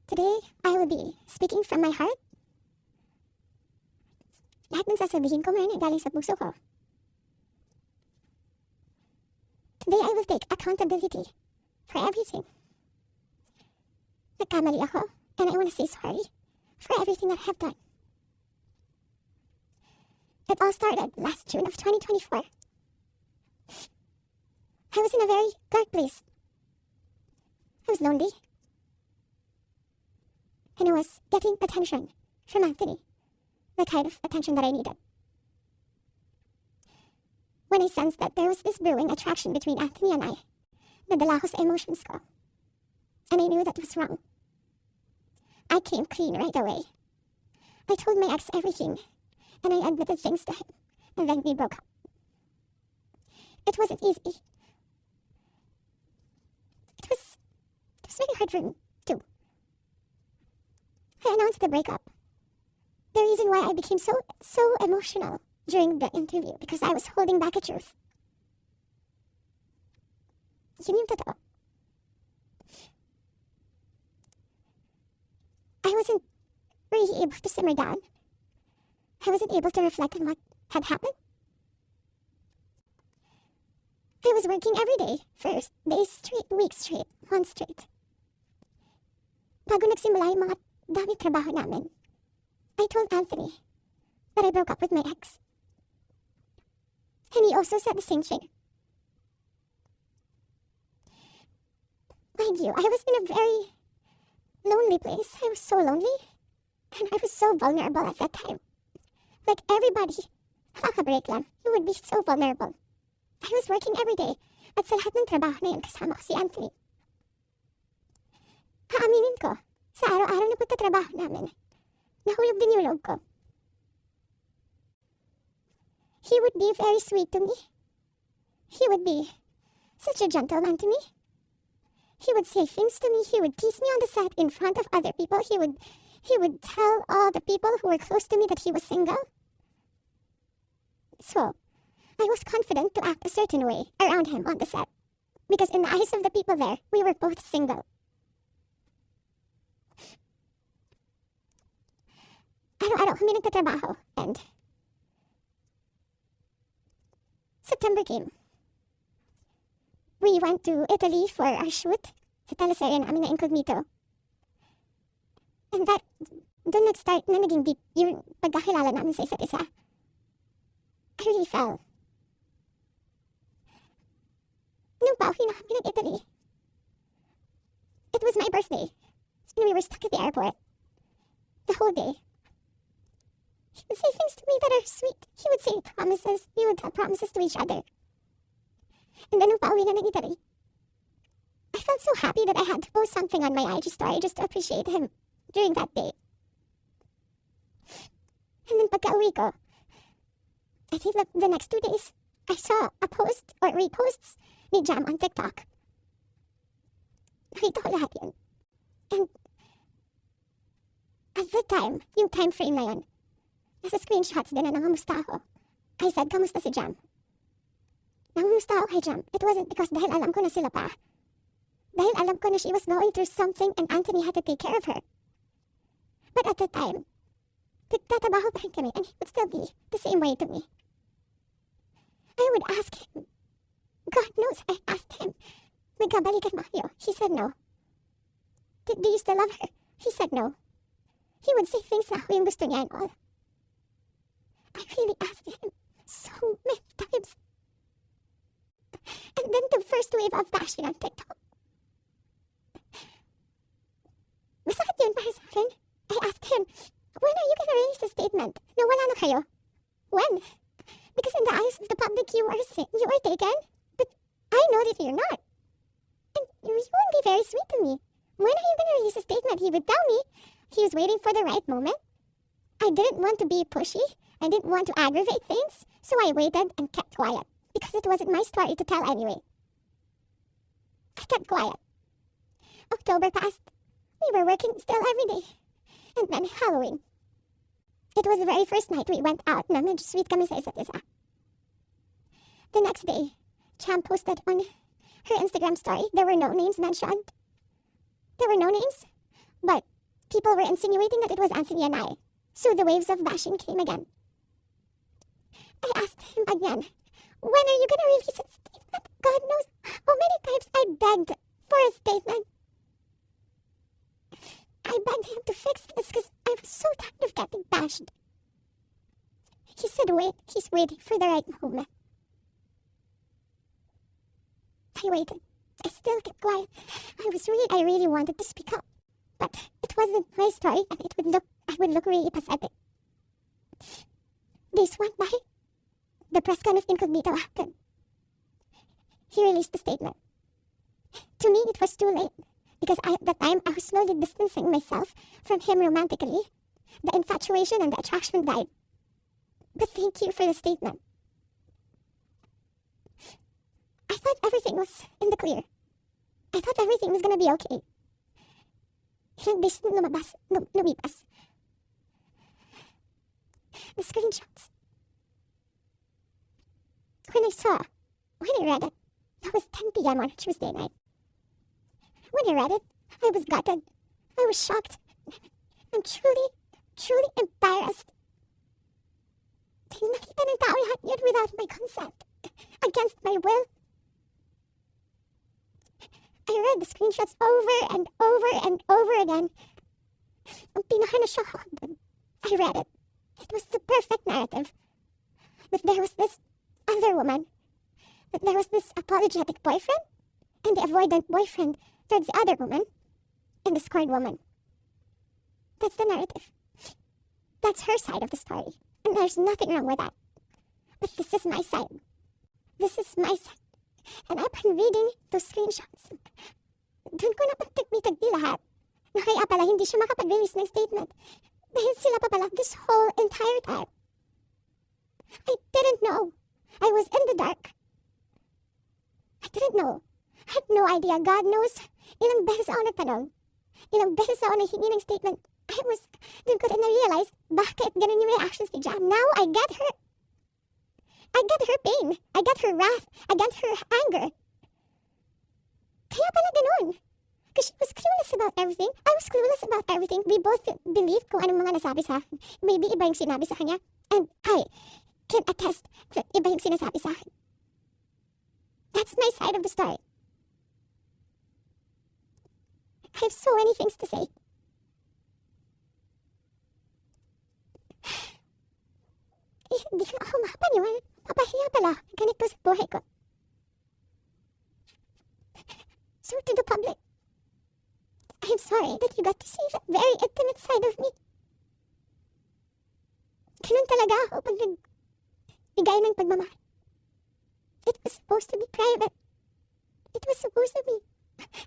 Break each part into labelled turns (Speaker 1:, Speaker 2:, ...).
Speaker 1: Today, I will be speaking from my heart. Lahat ng sasabihin ko ngayon ay galing sa puso ko. Today, I will take accountability for everything. Nagkamali ako, and I want to say sorry for everything that I have done. It all started last June of 2024. I was in a very dark place. I was lonely. And I was getting attention from Anthony, the kind of attention that I needed. When I sensed that there was this brewing attraction between Anthony and I, nadala ko sa emotions ko. And I knew that was wrong. I came clean right away. I told my ex everything, and I admitted things to him, and then we broke up. It wasn't easy. It was very hard for me, too. I announced the breakup. The reason why I became so emotional during the interview, because I was holding back a truth. Yun yung totoo. I wasn't really able to simmer down. I wasn't able to reflect on what had happened. I was working every day for days straight, weeks straight, months straight. Bago nagsimula yung mga dami trabaho namin, I told Anthony that I broke up with my ex. And he also said the same thing. Mind you, I was in a very lonely place. I was so lonely. And I was so vulnerable at that time. Like everybody, nakaka-break lang. You would be so vulnerable. I was working every day. At sa lahat ng trabaho na yun, kasama ko si Anthony. Haaminin ko, sa araw-araw na pagtatrabaho namin, nahulog din yung loob ko. He would be very sweet to me. He would be such a gentleman to me. He would say things to me. He would tease me on the set in front of other people. He would tell all the people who were close to me that he was single. So, I was confident to act a certain way around him on the set. Because in the eyes of the people there, we were both single. Araw-araw kami nagtatrabaho, and September came. We went to Italy for our shoot sa teleserye namin na Incognito. And that, doon nag-start na naging deep yung pagkakilala namin sa isa't isa. I really fell. Nung pauwi na kami ng Italy, it was my birthday. And we were stuck at the airport the whole day. He would say things to me that are sweet. He would say promises. We would tell promises to each other. And then nung pauwi na ng Italy, I felt so happy that I had to post something on my IG story just to appreciate him during that day. And then pagka-uwi ko, I think the next 2 days, I saw a post or reposts ni Jam on TikTok. Nakita ko lahat yun. And at the time, yung time frame na yun, nasa screenshots din na nangamusta ako. I said, kamusta si Jam? Nangamusta ako kay Jam. It wasn't because dahil alam ko na sila pa. Dahil alam ko na she was going through something and Anthony had to take care of her. But at the time, nagtatabaho pa rin kami and he would still be the same way to me. I would ask him. God knows I asked him, magkabalikan mo kayo? He said no. Do you still love her? He said no. He would say things na ako yung gusto niya and all. I really asked him so many times. And then the first wave of bashing on TikTok. Masakit yun para sa akin. I asked him, when are you gonna release a statement na wala na kayo? When? Because in the eyes of the public, you are taken, but I know that you're not. And you would be very sweet to me. When are you gonna release a statement? He would tell me he was waiting for the right moment. I didn't want to be pushy. I didn't want to aggravate things, so I waited and kept quiet. Because it wasn't my story to tell anyway. I kept quiet. October passed. We were working still every day. And then Halloween. It was the very first night we went out na medyo sweet kami sa isa't isa. The next day, Cham posted on her Instagram story. There were no names mentioned. There were no names, but People were insinuating that it was Anthony and I. So the waves of bashing came again. I asked him again, when are you going to release a statement? God knows how many times I begged for a statement. I begged him to fix this because I was so tired of getting bashed. He said wait, he's waiting for the right moment. I waited. I still kept quiet. I really wanted to speak up. But it wasn't my story and I would look really pathetic. Days went by. The press con of Incognito happened. He released the statement. To me, it was too late. Because at that time, I was slowly distancing myself from him romantically. The infatuation and the attraction died. But thank you for the statement. I thought everything was in the clear. I thought everything was gonna be okay. Ilang days na lumipas. The screenshots. When I read it, that was 10 p.m. on a Tuesday night. When I read it, I was gutted. I was shocked. I'm truly, truly embarrassed. Dahil nakita ng tao lahat yun without my consent. Against my will. I read the screenshots over and over and over again. Ang pinaka-na-shock ako dun. I read it. It was the perfect narrative. That there was this other woman. That there was this apologetic boyfriend. And the avoidant boyfriend towards the other woman. And the scorned woman. That's the narrative. That's her side of the story. And there's nothing wrong with that. But this is my side. This is my side. And upon reading those screenshots, doon ko napagtagpi-tagpi lahat. Na kaya pala hindi siya makapag-release ng statement. Dahil sila pa pala this whole entire time. I didn't know. I was in the dark. I didn't know. I had no idea. God knows. Ilang beses ako nagtanong. Ilang beses ako nahingi ng statement. Doon ko rin na-realize, bakit ganun yung reactions ni Jam. Now, I get her pain. I get her wrath. I get her anger. Kaya pala ganun. Because she was clueless about everything. I was clueless about everything. We both believed kung anong mga nasabi sa akin. Maybe iba yung sinabi sa kanya. And I can attest that iba yung sinasabi sa akin. That's my side of the story. I have so many things to say. Hindi ko ako makapaniwala. Papahiya pala. Ganito sa buhay ko. So to the public, I'm sorry that you got to see that very intimate side of me. Ganun talaga ako pag nagbigay ng pagmamahal. It was supposed to be private. It was supposed to be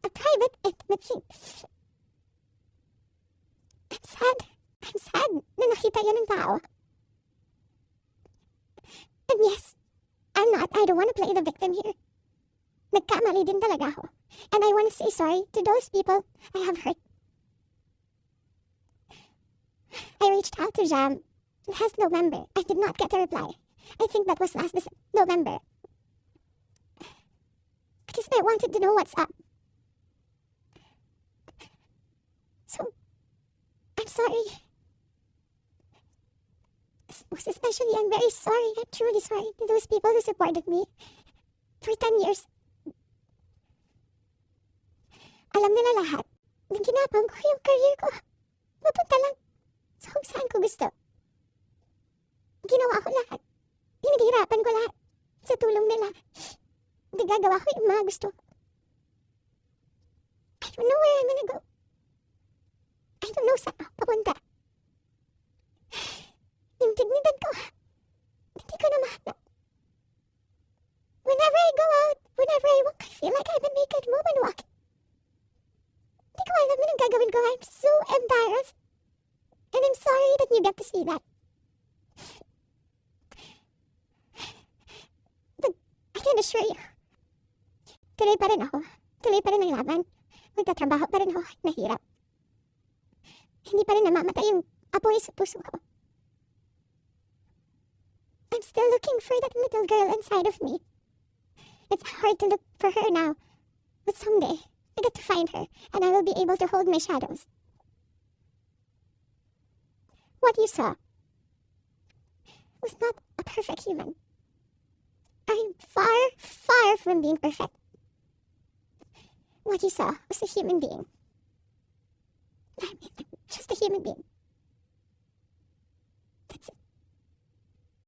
Speaker 1: a private, intimate thing. I'm sad na nakita yun ng tao. And yes, I don't want to play the victim here. Nagkamali din talaga ako. And I want to say sorry to those people I have hurt. I reached out to Jam last November. I did not get a reply. I think that was last November. Because I wanted to know what's up. So, I'm sorry. Most especially, I'm very sorry. I'm truly sorry to those people who supported me for 10 years. Alam nila lahat na ginapang ko yung career ko. Mapunta lang sa kung saan ko gusto. Ginawa ko lahat. Pinaghirapan ko lahat sa tulong nila. Nagagawa ko yung mga gusto ko. I don't know where I'm gonna go. I don't know saan ako papunta. Yung dignidad ko, hindi ko na mahanap. Whenever I go out, whenever I walk, I feel like I'm a naked woman walking. Hindi ko alam na gagawin ko. I'm so embarrassed. And I'm sorry that you get to see that. But I can assure you, tuloy pa rin ako. Tuloy pa rin ang laban. Magtatrabaho pa rin ako kahit mahirap. Hindi pa rin namamatay yung apoy sa puso ko. I'm still looking for that little girl inside of me. It's hard to look for her now. But someday, I get to find her, and I will be able to hold my shadows. What you saw was not a perfect human. I'm far, far from being perfect. What you saw was a human being. I mean, just a human being.